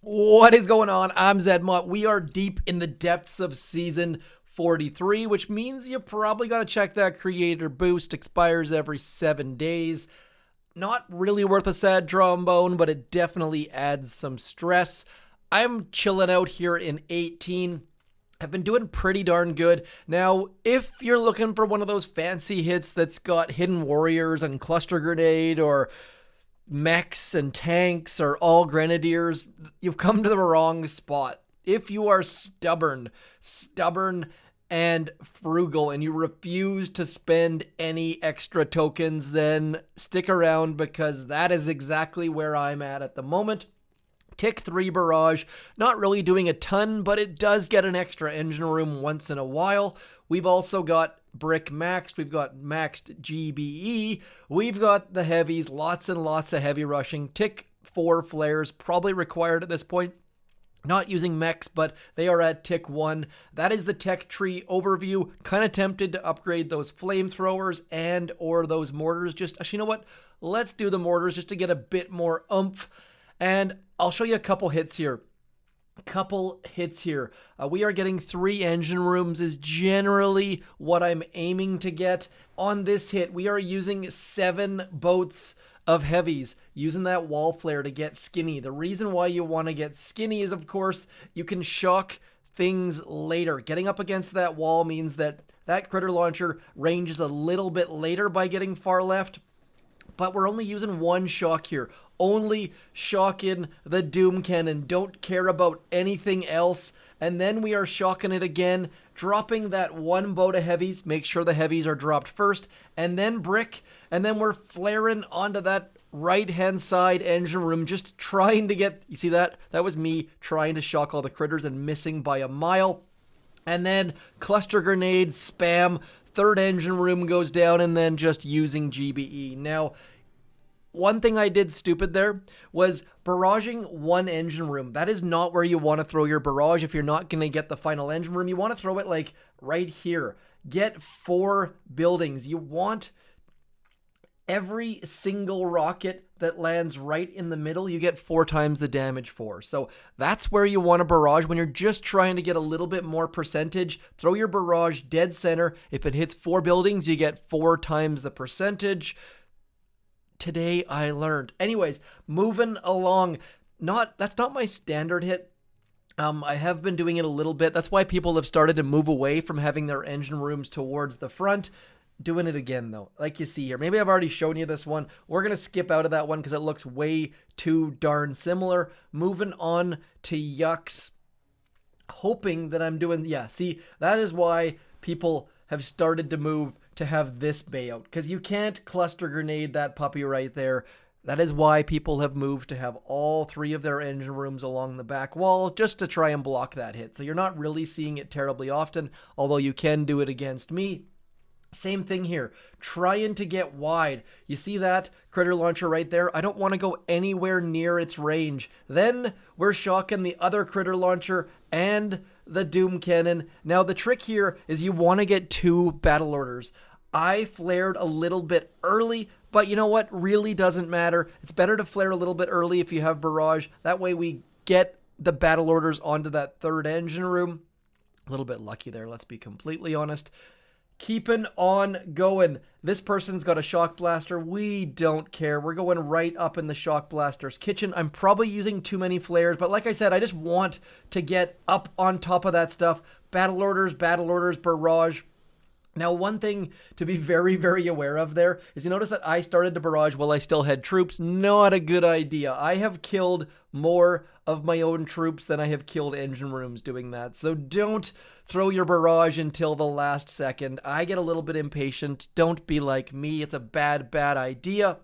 What is going on? I'm zmoT. We are deep in the depths of Season 43, which means you probably got to check that creator boost. Expires every 7 days. Not really worth a sad trombone, but it definitely adds some stress. I'm chilling out here in 18. I've been doing pretty darn good. Now, if you're looking for one of those fancy hits that's got hidden warriors and cluster grenade or mechs and tanks or all grenadiers, you've come to the wrong spot. If you are stubborn and frugal and you refuse to spend any extra tokens, then stick around because that is exactly where I'm at the moment. Tick 3 Barrage, not really doing a ton, but it does get an extra engine room once in a while. We've also got Brick maxed, we've got maxed GBE, we've got the heavies, lots and lots of heavy rushing. Tick 4 flares, probably required at this point. Not using mechs, but they are at tick 1. That is the tech tree overview. Kind of tempted to upgrade those flamethrowers and or those mortars. Just, actually, you know what? Let's do the mortars just to get a bit more oomph. And I'll show you a couple hits here. We are getting 3 engine rooms is generally what I'm aiming to get. On this hit, we are using 7 boats of heavies, using that wall flare to get skinny. The reason why you want to get skinny is, of course, you can shock things later. Getting up against that wall means that that critter launcher ranges a little bit later by getting far left. But we're only using 1 shock here. Only shocking the Doom Cannon. Don't care about anything else. And then we are shocking it again, dropping that 1 boat of heavies. Make sure the heavies are dropped first. And then brick. And then we're flaring onto that right-hand side engine room, just trying to get... You see that? That was me trying to shock all the critters and missing by a mile. And then cluster grenade, spam... 3rd engine room goes down, and then just using GBE. Now, one thing I did stupid there was barraging 1 engine room. That is not where you want to throw your barrage if you're not going to get the final engine room. You want to throw it like right here. Get 4 buildings. You want every single rocket that lands right in the middle, you get 4 times the damage for. So that's where you want a barrage when you're just trying to get a little bit more percentage. Throw your barrage dead center. If it hits 4 buildings, you get 4 times the percentage. Today I learned. Anyways, moving along. That's not my standard hit. I have been doing it a little bit. That's why people have started to move away from having their engine rooms towards the front. Doing it again though, like you see here. Maybe I've already shown you this one. We're gonna skip out of that one because it looks way too darn similar. Moving on to Yucks, hoping that I'm doing, yeah, see, that is why people have started to move to have this bayout, because you can't cluster grenade that puppy right there. That is why people have moved to have all 3 of their engine rooms along the back wall, just to try and block that hit. So you're not really seeing it terribly often, although you can do it against me. Same thing here, trying to get wide. You see that critter launcher right there? I don't want to go anywhere near its range. Then we're shocking the other critter launcher and the Doom Cannon. Now the trick here is you want to get 2 battle orders. I flared a little bit early, but you know what? Really doesn't matter. It's better to flare a little bit early if you have barrage. That way we get the battle orders onto that 3rd engine room. A little bit lucky there, let's be completely honest. Keeping on going. This person's got a shock blaster. We don't care. We're going right up in the shock blaster's kitchen. I'm probably using too many flares, but like I said, I just want to get up on top of that stuff. Battle orders, barrage. Now, one thing to be very, very aware of there is you notice that I started to barrage while I still had troops. Not a good idea. I have killed more of my own troops than I have killed engine rooms doing that. So don't throw your barrage until the last second. I get a little bit impatient. Don't be like me. It's a bad idea.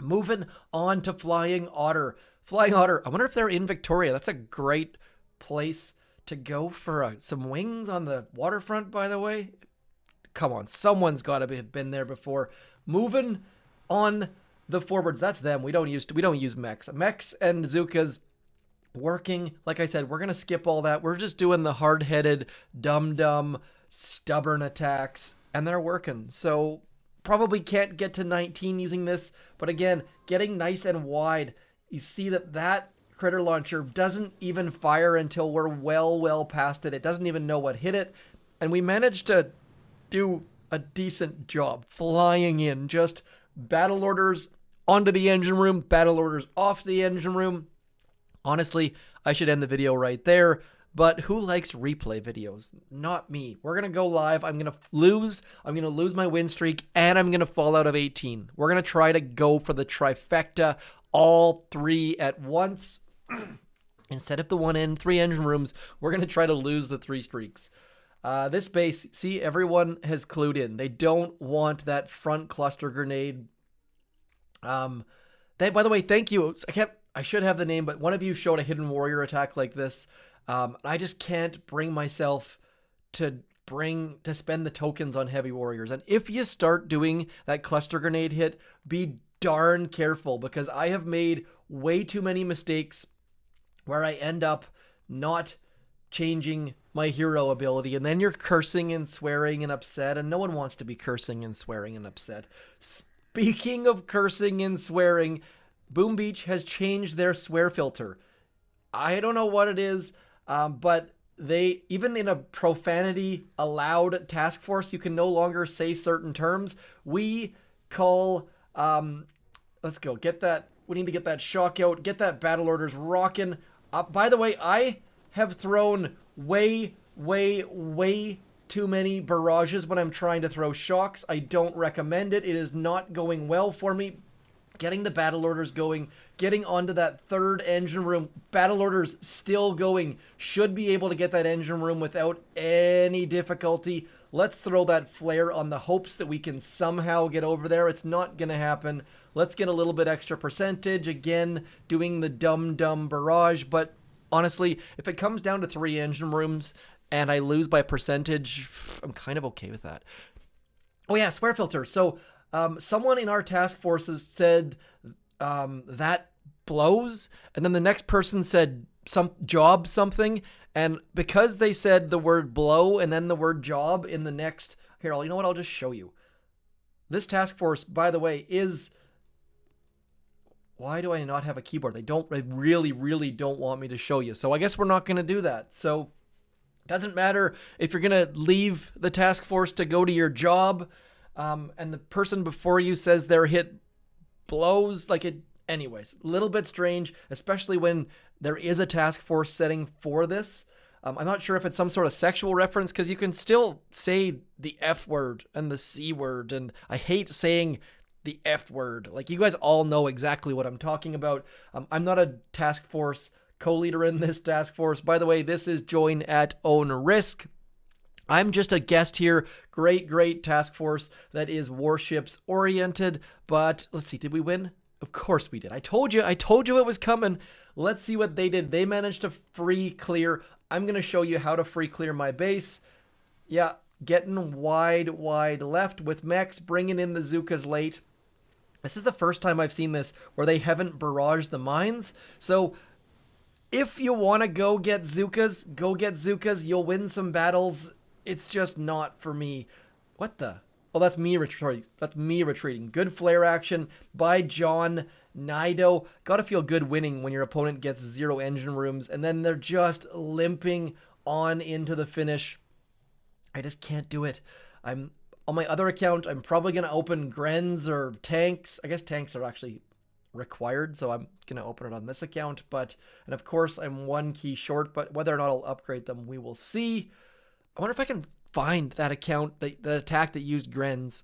Moving on to Flying Otter. Flying Otter, I wonder if they're in Victoria. That's a great place to go for some wings on the waterfront, by the way. Come on, someone's got to have been there before. Moving on the forwards, that's them. We don't use mechs. Mechs and Zukas working. Like I said, we're gonna skip all that. We're just doing the hard-headed, dumb, stubborn attacks, and they're working. So Probably can't get to 19 using this, but again, getting nice and wide. You see that critter launcher doesn't even fire until we're well past it. It doesn't even know what hit it. And we managed to do a decent job flying in. Just battle orders onto the engine room, battle orders off the engine room. Honestly, I should end the video right there. But who likes replay videos? Not me. We're going to go live. I'm going to lose. I'm going to lose my win streak, and I'm going to fall out of 18. We're going to try to go for the trifecta, all 3 at once. Instead of the 3 engine rooms, we're going to try to lose the 3 streaks. This base, see, everyone has clued in. They don't want that front cluster grenade. By the way, thank you. I should have the name, but one of you showed a hidden warrior attack like this. I just can't bring myself to spend the tokens on heavy warriors. And if you start doing that cluster grenade hit, be darn careful, because I have made way too many mistakes where I end up not changing my hero ability, and then you're cursing and swearing and upset, and no one wants to be cursing and swearing and upset. Speaking of cursing and swearing, Boom Beach has changed their swear filter. I don't know what it is. But they, even in a profanity allowed task force, you can no longer say certain terms. We call, let's go, get that, we need to get that shock out, get that battle orders rocking. By the way, I have thrown way too many barrages when I'm trying to throw shocks. I don't recommend it. It is not going well for me. Getting the battle orders going, getting onto that 3rd engine room, battle orders still going, should be able to get that engine room without any difficulty. Let's throw that flare on the hopes that we can somehow get over there. It's not going to happen. Let's get a little bit extra percentage. Again, doing the dumb barrage, but honestly, if it comes down to 3 engine rooms and I lose by percentage, I'm kind of okay with that. Oh yeah, swear filter. So someone in our task forces said that blows, and then the next person said something, and because they said the word blow and then the word job in the next, here, you know what, I'll just show you. This task force, by the way, is, why do I not have a keyboard? They really don't want me to show you, so I guess we're not going to do that. So doesn't matter if you're going to leave the task force to go to your job, and the person before you says their hit blows, like it, anyways, a little bit strange, especially when there is a task force setting for this. I'm not sure if it's some sort of sexual reference, because you can still say the F word and the C word, and I hate saying the F word. Like, you guys all know exactly what I'm talking about. I'm not a task force co-leader in this task force. By the way, this is join at own risk. I'm just a guest here. Great task force that is warships oriented. But let's see, did we win? Of course we did. I told you it was coming. Let's see what they did. They managed to free clear. I'm going to show you how to free clear my base. Yeah, getting wide left with mechs, bringing in the Zookas late. This is the first time I've seen this where they haven't barraged the mines. So if you want to go get Zookas, go get Zookas. You'll win some battles. It's just not for me. What the? Oh, that's me retreating. Good flare action by John Nido. Gotta feel good winning when your opponent gets 0 engine rooms and then they're just limping on into the finish. I just can't do it. On my other account, I'm probably gonna open Grens or tanks. I guess tanks are actually required, so I'm gonna open it on this account. And of course, I'm 1 key short, but whether or not I'll upgrade them, we will see. I wonder if I can find that account, the attack that used Grens.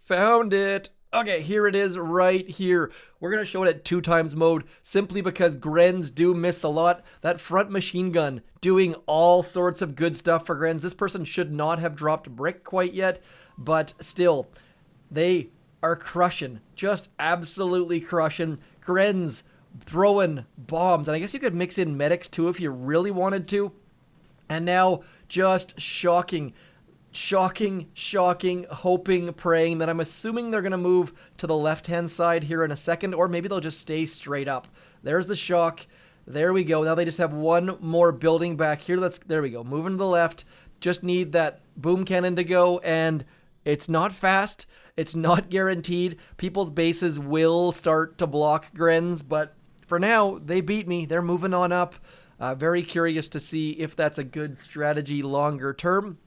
Found it. Okay, here it is right here. We're going to show it at 2x mode simply because Grens do miss a lot. That front machine gun doing all sorts of good stuff for Grens. This person should not have dropped brick quite yet, but still, they are crushing. Just absolutely crushing. Grens throwing bombs. And I guess you could mix in medics too if you really wanted to. And now just shocking, hoping, praying that I'm assuming they're going to move to the left-hand side here in a second, or maybe they'll just stay straight up. There's the shock. There we go. Now they just have 1 more building back here. There we go. Moving to the left. Just need that boom cannon to go, and It's not fast. It's not guaranteed. People's bases will start to block Grens, but for now, they beat me. They're moving on up. Very curious to see if that's a good strategy longer term.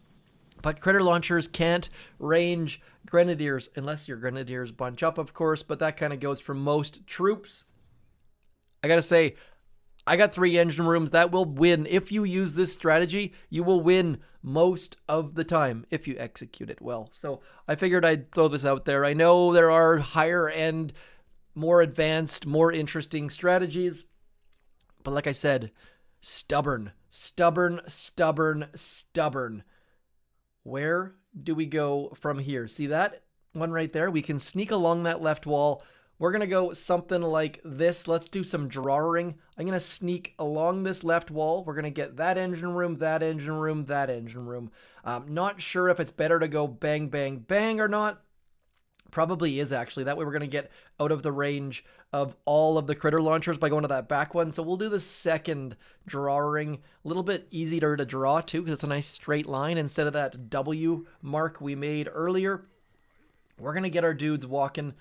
But critter launchers can't range grenadiers unless your grenadiers bunch up, of course, but that kind of goes for most troops. I gotta say, I got 3 engine rooms. That will win. If you use this strategy, you will win most of the time if you execute it well. So I figured I'd throw this out there. I know there are higher end, more advanced, more interesting strategies. But like I said, stubborn, stubborn, stubborn, stubborn. Where do we go from here? See that one right there? We can sneak along that left wall. We're going to go something like this. Let's do some drawing. I'm going to sneak along this left wall. We're going to get that engine room, that engine room, that engine room. Not sure if it's better to go bang, bang, bang or not. Probably is, actually. That way we're going to get out of the range of all of the critter launchers by going to that back one. So we'll do the second drawing. A little bit easier to draw, too, because it's a nice straight line instead of that W mark we made earlier. We're going to get our dudes walking.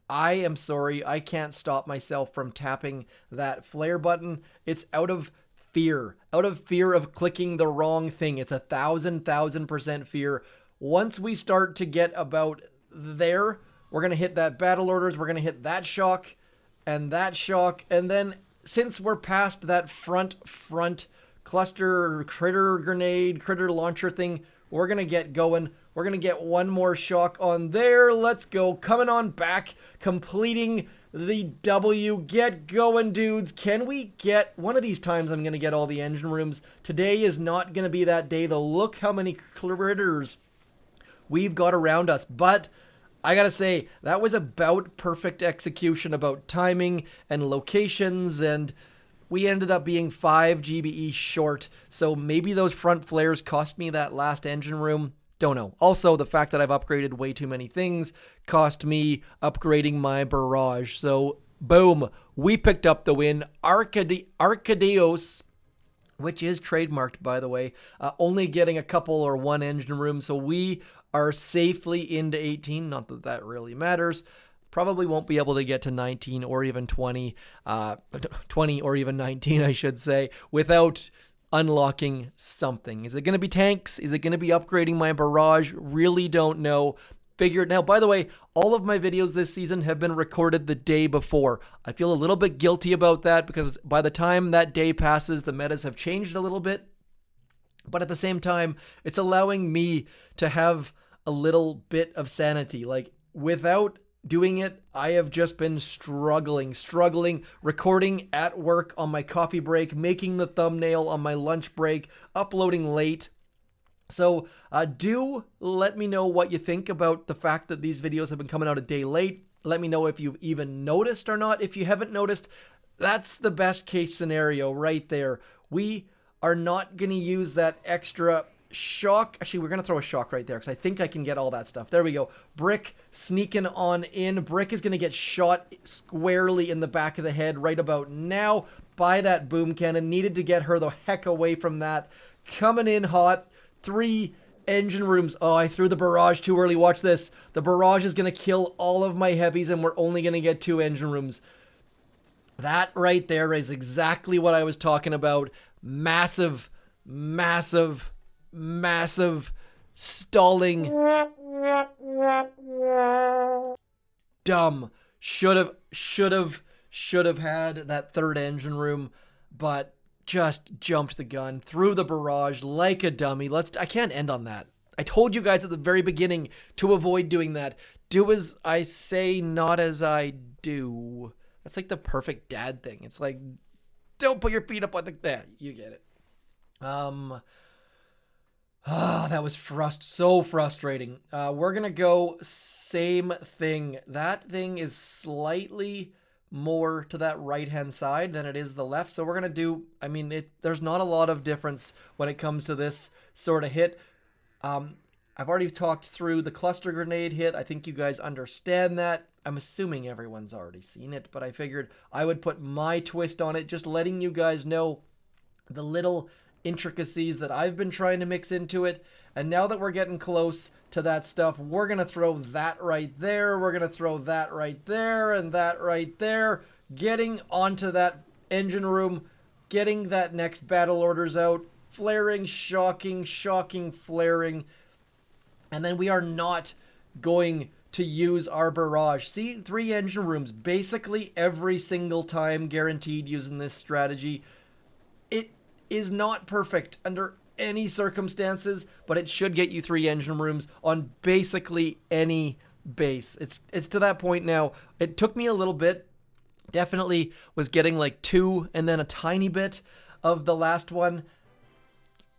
I am sorry, I can't stop myself from tapping that flare button. It's out of fear of clicking the wrong thing. It's 1,000% fear. Once we start to get about there, we're going to hit that battle orders, we're going to hit that shock, and then since we're past that front cluster critter grenade, critter launcher thing, we're going to get going. We're going to get one more shock on there. Let's go. Coming on back, completing the W. Get going, dudes. Can we get... One of these times I'm going to get all the engine rooms. Today is not going to be that day, though. Look how many critters we've got around us. But I got to say, that was about perfect execution, about timing and locations, and we ended up being 5 GBE short. So maybe those front flares cost me that last engine room. Don't know. Also, the fact that I've upgraded way too many things cost me upgrading my barrage. So, boom, we picked up the win. Arcadeos, which is trademarked, by the way, only getting a couple or one engine room. So we are safely into 18. Not that that really matters. Probably won't be able to get to 19 or even 20. 20 or even 19, I should say, without unlocking something. Is it going to be tanks? Is it going to be upgrading my barrage? Really don't know. Figure it. Now, by the way, all of my videos this season have been recorded the day before. I feel a little bit guilty about that because by the time that day passes, the metas have changed a little bit. But at the same time, it's allowing me to have a little bit of sanity. Like, without doing it, I have just been struggling, recording at work on my coffee break, making the thumbnail on my lunch break, uploading late. So do let me know what you think about the fact that these videos have been coming out a day late. Let me know if you've even noticed or not. If you haven't noticed, that's the best case scenario right there. We are not going to use that extra shock. Actually, we're going to throw a shock right there because I think I can get all that stuff. There we go. Brick sneaking on in. Brick is going to get shot squarely in the back of the head right about now by that boom cannon. Needed to get her the heck away from that. Coming in hot. 3 engine rooms. Oh, I threw the barrage too early. Watch this. The barrage is going to kill all of my heavies and we're only going to get 2 engine rooms. That right there is exactly what I was talking about. Massive, massive, massive stalling. Dumb. Should have had that 3rd engine room, but just jumped the gun, threw the barrage like a dummy. I can't end on that. I told you guys at the very beginning to avoid doing that. Do as I say, not as I do. That's like the perfect dad thing. It's like, don't put your feet up on the... you get it. That was so frustrating. We're going to go same thing. That thing is slightly more to that right-hand side than it is the left. So we're going to do, I mean, there's not a lot of difference when it comes to this sort of hit. I've already talked through the cluster grenade hit. I think you guys understand that. I'm assuming everyone's already seen it, but I figured I would put my twist on it, just letting you guys know the little intricacies that I've been trying to mix into it. And now that we're getting close to that stuff, we're going to throw that right there. We're going to throw that right there and that right there. Getting onto that engine room, getting that next battle orders out, flaring, shocking, flaring. And then we are not going to use our barrage. See, 3 engine rooms basically every single time, guaranteed, using this strategy. It is not perfect under any circumstances, but it should get you 3 engine rooms on basically any base. It's to that point now. It took me a little bit. Definitely was getting like 2 and then a tiny bit of the last one.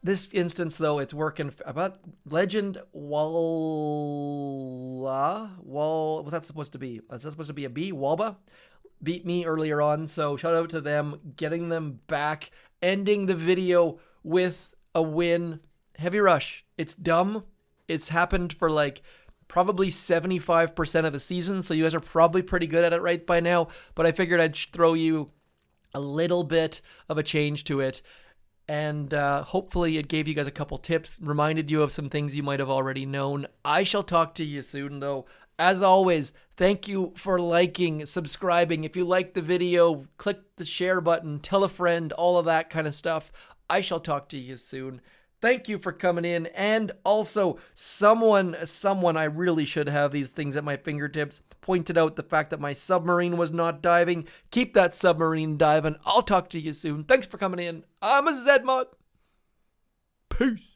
This instance, though, it's working. About Legend WOAAAH? What's that supposed to be? Is that supposed to be a B? WOAAAH? Beat me earlier on, so shout out to them, getting them back, ending the video with a win. Heavy Rush. It's dumb. It's happened for like probably 75% of the season, so you guys are probably pretty good at it right by now, but I figured I'd throw you a little bit of a change to it. And hopefully it gave you guys a couple tips, reminded you of some things you might have already known. I shall talk to you soon, though. As always, thank you for liking, subscribing. If you liked the video, click the share button, tell a friend, all of that kind of stuff. I shall talk to you soon. Thank you for coming in. And also, someone, I really should have these things at my fingertips, pointed out the fact that my submarine was not diving. Keep that submarine diving. I'll talk to you soon. Thanks for coming in. I'm a zmoT. Peace.